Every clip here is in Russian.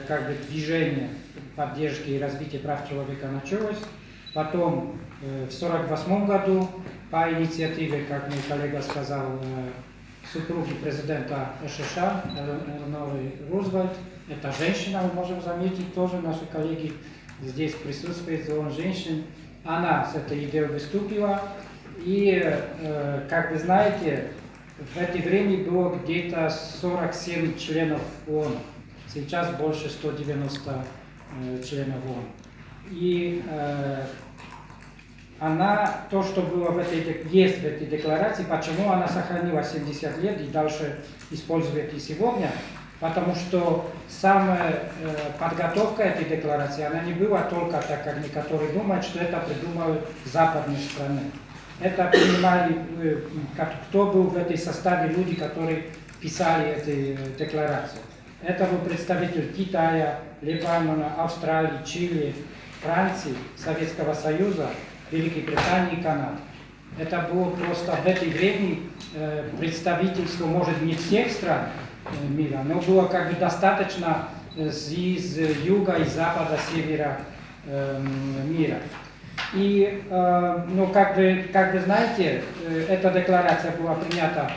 как бы движение поддержки и развития прав человека началось. Потом в 1948 году по инициативе, как мой коллега сказал, супруги президента США Элеоноры Рузвельт, это женщина, мы можем заметить, тоже наши коллеги здесь присутствуют, он женщин, она с этой идеей выступила. И, как вы знаете, в это время было где-то 47 членов ООН. Сейчас больше 190 членов ООН. И она, то, что было есть в этой декларации, почему она сохранила 70 лет и дальше использует и сегодня, потому что самая подготовка этой декларации, она не была только так, как некоторые думают, что это придумали западные страны. Это принимали, кто был в этой составе, люди, которые писали эту декларацию. Это был представитель Китая, Ливана, Австралии, Чили, Франции, Советского Союза, Великой Британии и Канады. Это было просто в это время представительство, может, не всех стран мира, но было как бы достаточно из юга, из запада, севера мира. И, ну, как вы знаете, эта декларация была принята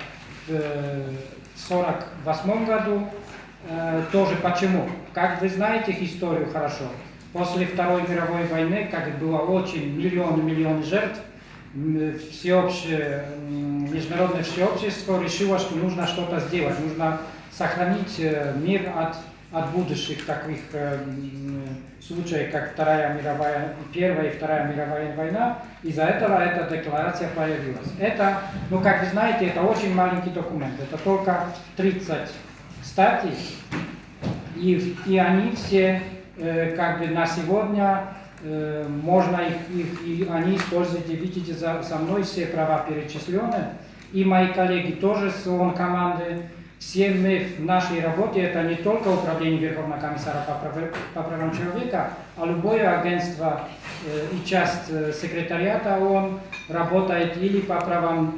в 1948 году. Тоже почему? Как вы знаете историю хорошо, после Второй мировой войны, как было очень миллионы жертв, международное всеобщество решило, что нужно что-то сделать, нужно сохранить мир от будущих таких случаев, как Первая и Вторая мировая война. Из-за этого эта декларация появилась. Это, ну, как вы знаете, это очень маленький документ, это только 30 статей, и они все как бы на сегодня можно и они используют, и видите, за мной все права перечислены, и мои коллеги тоже с ООН команды. Все мы в нашей работе, это не только Управление Верховного комиссара по правам человека, а любое агентство и часть секретариата ООН работает или по праву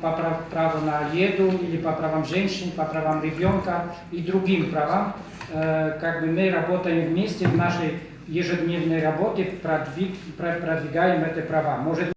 на еду, или по правам женщин, по правам ребенка и другим правам. Как бы мы работаем вместе в нашей ежедневной работе, продвигаем эти права. Может